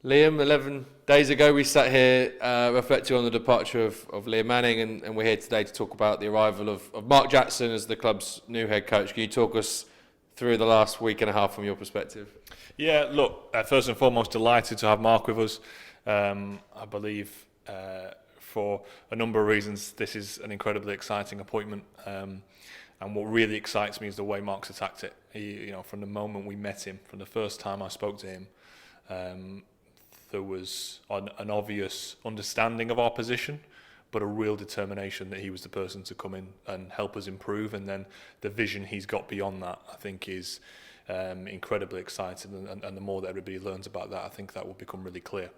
Liam, 11 days ago we sat here reflecting on the departure of Liam Manning, and we're here today to talk about the arrival of Mark Jackson as the club's new head coach. Can you talk us through the last week and a half from your perspective? Yeah, look, first and foremost, delighted to have Mark with us. I believe for a number of reasons this is an incredibly exciting appointment, and what really excites me is the way Mark's attacked it. From the moment we met him, from the first time I spoke to him, there was an obvious understanding of our position, but a real determination that he was the person to come in and help us improve. And then the vision he's got beyond that, I think, is incredibly exciting. And the more that everybody learns about that, I think that will become really clear.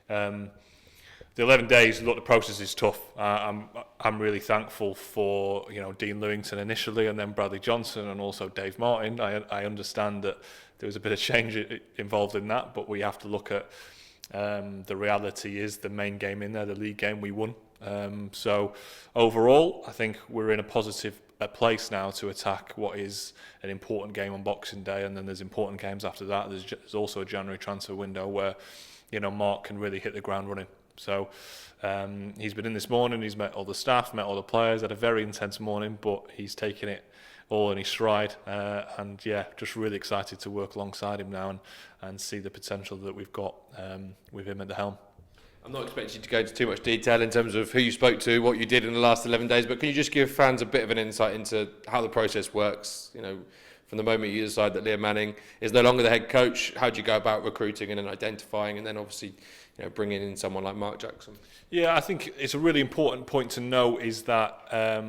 The 11 days, look, the process is tough. I'm really thankful for Dean Lewington initially, and then Bradley Johnson, and also Dave Martin. I understand that there was a bit of change involved in that, but we have to look at the reality is the main game in there, the league game, we won. So overall, I think we're in a positive place now to attack what is an important game on Boxing Day, and then there's important games after that. There's also a January transfer window where Mark can really hit the ground running. So he's been in this morning, he's met all the staff, met all the players, had a very intense morning, but he's taken it all in his stride, and just really excited to work alongside him now and see the potential that we've got with him at the helm. I'm not expecting you to go into too much detail in terms of who you spoke to, what you did in the last 11 days, but can you just give fans a bit of an insight into how the process works? From the moment you decide that Liam Manning is no longer the head coach, how do you go about recruiting and then identifying, and then obviously bringing in someone like Mark Jackson? Yeah, I think it's a really important point to know is that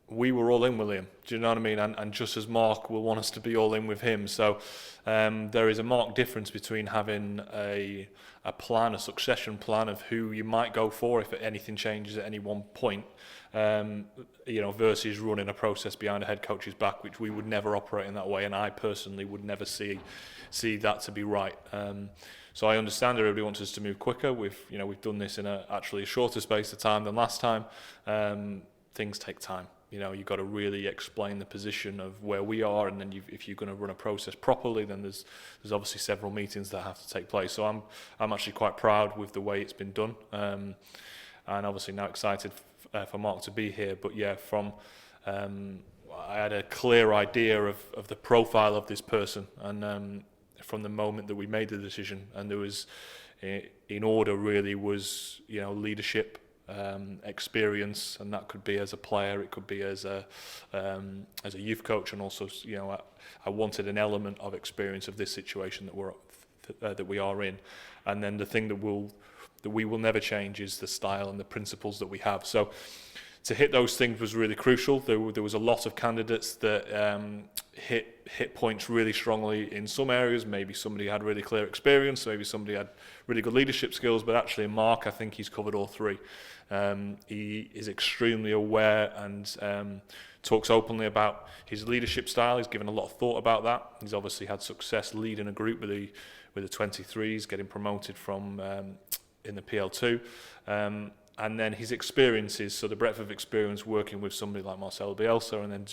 we were all in with Liam. Do you know what I mean? And just as Mark will want us to be all in with him. So there is a marked difference between having a plan, a succession plan of who you might go for if anything changes at any one point, versus running a process behind a head coach's back, which we would never operate in that way. And I personally would never see that to be right. So I understand everybody wants us to move quicker. We've done this in actually a shorter space of time than last time. Things take time. You've got to really explain the position of where we are, and then if you're going to run a process properly, then there's obviously several meetings that have to take place. So I'm actually quite proud with the way it's been done, and obviously now excited for Mark to be here. But I had a clear idea of the profile of this person, and from the moment that we made the decision, and there was in order really was leadership, experience, and that could be as a player, it could be as a youth coach, and also I wanted an element of experience of this situation that we are in, and then the thing that we will never change is the style and the principles that we have. So to hit those things was really crucial. There was a lot of candidates that hit points really strongly in some areas. Maybe somebody had really clear experience, maybe somebody had really good leadership skills, but actually Mark, I think he's covered all three. He is extremely aware and talks openly about his leadership style. He's given a lot of thought about that. He's obviously had success leading a group with the 23s, getting promoted from in the PL2. And then his experiences, so the breadth of experience working with somebody like Marcelo Bielsa, and then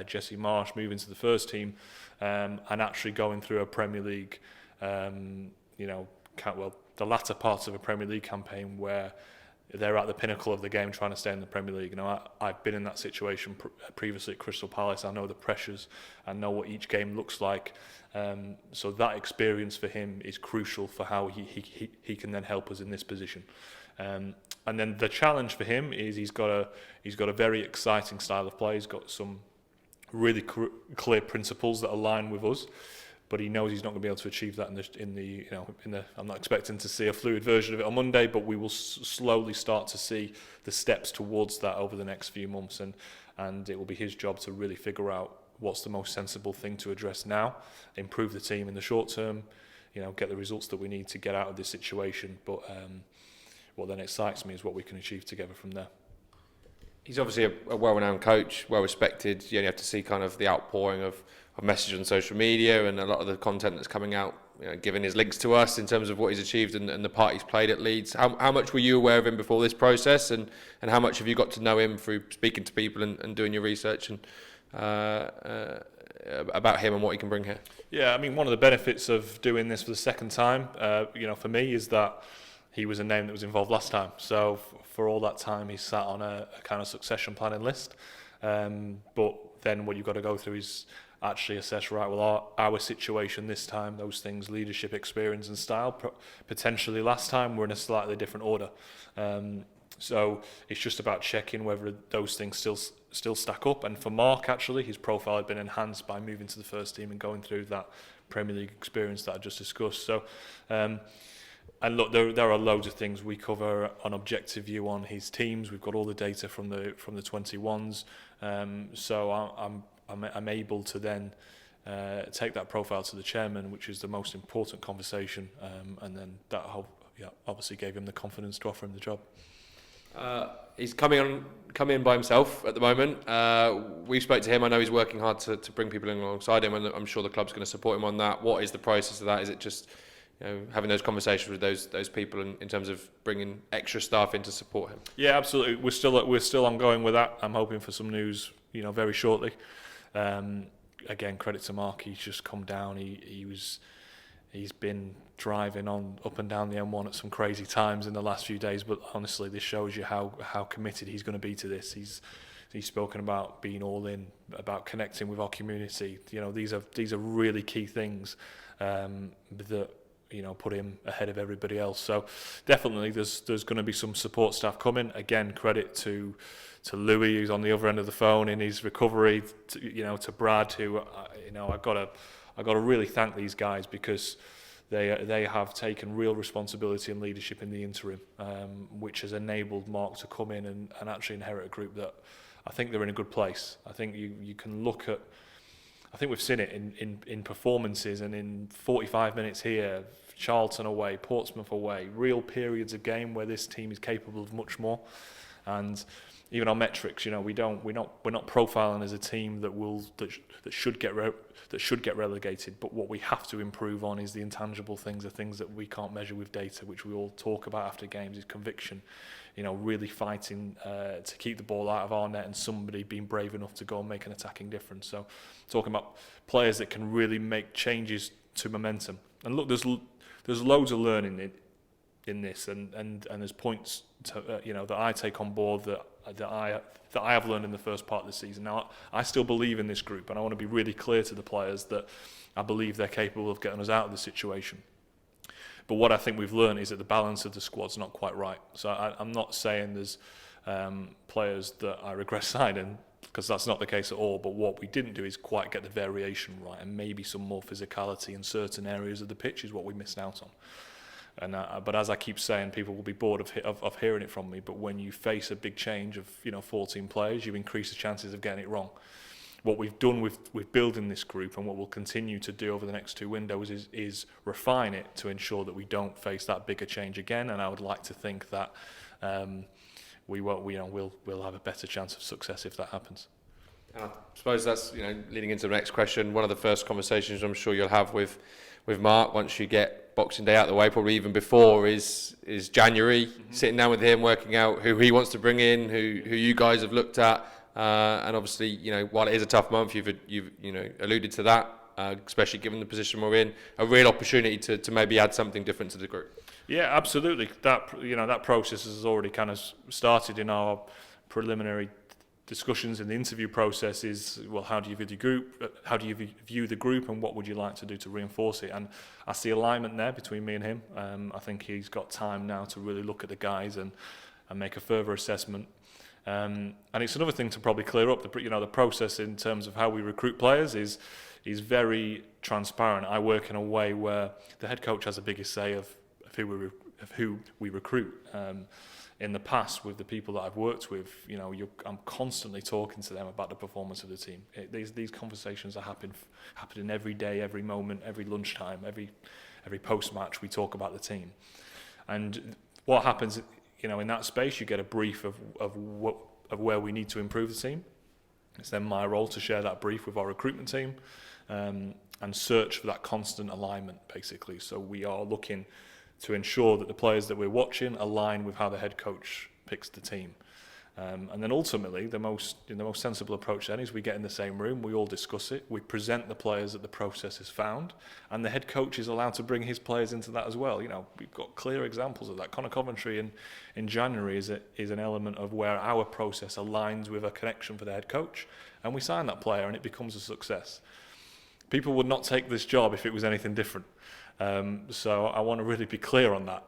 Jesse Marsh moving to the first team, and actually going through a Premier League, the latter parts of a Premier League campaign where they're at the pinnacle of the game trying to stay in the Premier League. I've been in that situation previously at Crystal Palace. I know the pressures, I know what each game looks like. So that experience for him is crucial for how he can then help us in this position. And then the challenge for him is he's got a very exciting style of play. He's got some really clear principles that align with us, but he knows he's not going to be able to achieve that in the. I'm not expecting to see a fluid version of it on Monday, but we will slowly start to see the steps towards that over the next few months, and it will be his job to really figure out what's the most sensible thing to address now, improve the team in the short term, get the results that we need to get out of this situation. But what then excites me is what we can achieve together from there. He's obviously a well-renowned coach, well-respected. You only have to see kind of the outpouring of messages on social media and a lot of the content that's coming out, giving his links to us in terms of what he's achieved and the part he's played at Leeds. How much were you aware of him before this process, and how much have you got to know him through speaking to people and doing your research and about him and what he can bring here? Yeah, I mean, one of the benefits of doing this for the second time, for me, is that he was a name that was involved last time. So for all that time, he sat on a kind of succession planning list. But then what you've got to go through is actually assess, right, well, our situation this time, those things, leadership, experience and style, potentially last time we're in a slightly different order. So it's just about checking whether those things still stack up. And for Mark, actually, his profile had been enhanced by moving to the first team and going through that Premier League experience that I just discussed. So, and look, there are loads of things we cover an objective view on his teams. We've got all the data from the 21s. So I'm able to then take that profile to the chairman, which is the most important conversation, and then that obviously gave him the confidence to offer him the job. He's coming in by himself at the moment. We spoke to him. I know he's working hard to bring people in alongside him, and I'm sure the club's going to support him on that. What is the process of that? Is it just having those conversations with those people in terms of bringing extra staff in to support him? Yeah, absolutely. We're still ongoing with that. I'm hoping for some news, very shortly. Again, credit to Mark. He's just come down. He's been driving on up and down the M1 at some crazy times in the last few days. But honestly, this shows you how committed he's going to be to this. He's spoken about being all in, about connecting with our community. These are really key things that put him ahead of everybody else. So definitely there's going to be some support staff coming. Again, credit to Louis, who's on the other end of the phone in his recovery, to Brad, who I've got to really thank these guys, because they have taken real responsibility and leadership in the interim, which has enabled Mark to come in and actually inherit a group that I think they're in a good place. I think you can look at, I think we've seen it in performances and in 45 minutes here, Charlton away, Portsmouth away, real periods of game where this team is capable of much more. And even our metrics, we're not profiling as a team that should get relegated. But what we have to improve on is the intangible things, the things that we can't measure with data, which we all talk about after games, is conviction. Really fighting to keep the ball out of our net, and somebody being brave enough to go and make an attacking difference. So, talking about players that can really make changes to momentum. And look, there's loads of learning in this, and there's points that I take on board that I have learned in the first part of the season. Now, I still believe in this group, and I want to be really clear to the players that I believe they're capable of getting us out of the situation. But what I think we've learned is that the balance of the squad's not quite right. So I'm not saying there's players that I regret signing, because that's not the case at all. But what we didn't do is quite get the variation right, and maybe some more physicality in certain areas of the pitch is what we missed out on. And but as I keep saying, people will be bored of hearing it from me. But when you face a big change of 14 players, you increase the chances of getting it wrong. What we've done with building this group, and what we'll continue to do over the next two windows, is refine it to ensure that we don't face that bigger change again. And I would like to think that we'll have a better chance of success if that happens. I suppose that's leading into the next question. One of the first conversations I'm sure you'll have with Mark once you get Boxing Day out of the way, probably even before, is January. Mm-hmm. Sitting down with him, working out who he wants to bring in, who you guys have looked at, and obviously while it is a tough month, you've alluded to that, especially given the position we're in, a real opportunity to maybe add something different to the group. Yeah, absolutely. That process has already kind of started in our preliminary discussions. In the interview process is, well, how do you view the group? How do you view the group, and what would you like to do to reinforce it? And I see alignment there between me and him. I think he's got time now to really look at the guys and make a further assessment. And it's another thing to probably clear up. The process in terms of how we recruit players is very transparent. I work in a way where the head coach has the biggest say of who we recruit. In the past, with the people that I've worked with, I'm constantly talking to them about the performance of the team. These conversations are happening every day, every moment, every lunchtime, every post-match. We talk about the team, and what happens, in that space, you get a brief of where we need to improve the team. It's then my role to share that brief with our recruitment team, and search for that constant alignment, basically. So we are looking to ensure that the players that we're watching align with how the head coach picks the team. And then ultimately, the most sensible approach then is we get in the same room, we all discuss it, we present the players that the process has found, and the head coach is allowed to bring his players into that as well. You know, we've got clear examples of that. Connor Coventry in January is an element of where our process aligns with a connection for the head coach, and we sign that player and it becomes a success. People would not take this job if it was anything different. So I want to really be clear on that.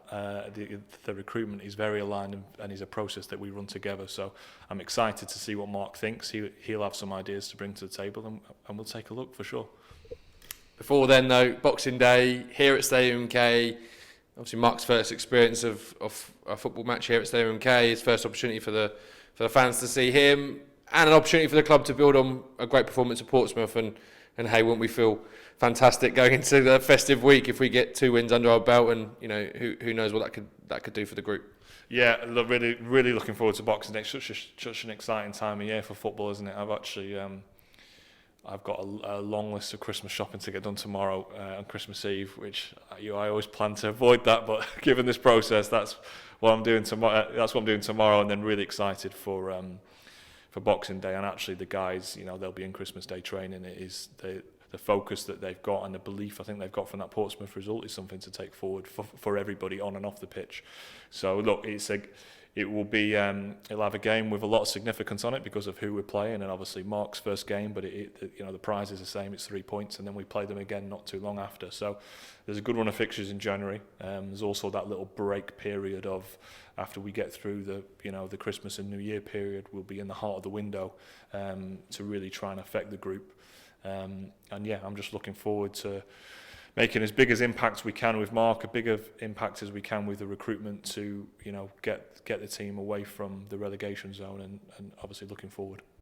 The recruitment is very aligned and is a process that we run together. So I'm excited to see what Mark thinks. He'll have some ideas to bring to the table, and we'll take a look for sure. Before then, though, Boxing Day here at Stadium MK. Obviously, Mark's first experience of a football match here at Stadium MK. His first opportunity for the fans to see him, and an opportunity for the club to build on a great performance at Portsmouth. And hey, wouldn't we feel fantastic going into the festive week if we get 2 wins under our belt? And you know, who knows what that could do for the group. Yeah, look, really looking forward to Boxing Day. Such an exciting time of year for football, isn't it? I've got a long list of Christmas shopping to get done tomorrow on Christmas Eve, which I always plan to avoid that. But given this process, that's what I'm doing tomorrow. And then really excited for Boxing Day. And actually, the guys, you know, they'll be in Christmas Day training. It is the focus that they've got and the belief I think they've got from that Portsmouth result is something to take forward for everybody on and off the pitch. So look, it'll have a game with a lot of significance on it because of who we're playing, and obviously Mark's first game, but the prize is the same, it's 3 points, and then we play them again not too long after. So there's a good run of fixtures in January. There's also that little break period of after we get through the Christmas and New Year period, we'll be in the heart of the window to really try and affect the group. And yeah, I'm just looking forward to making as big as impact we can with Mark, a bigger impact as we can with the recruitment to, you know, get the team away from the relegation zone and obviously looking forward.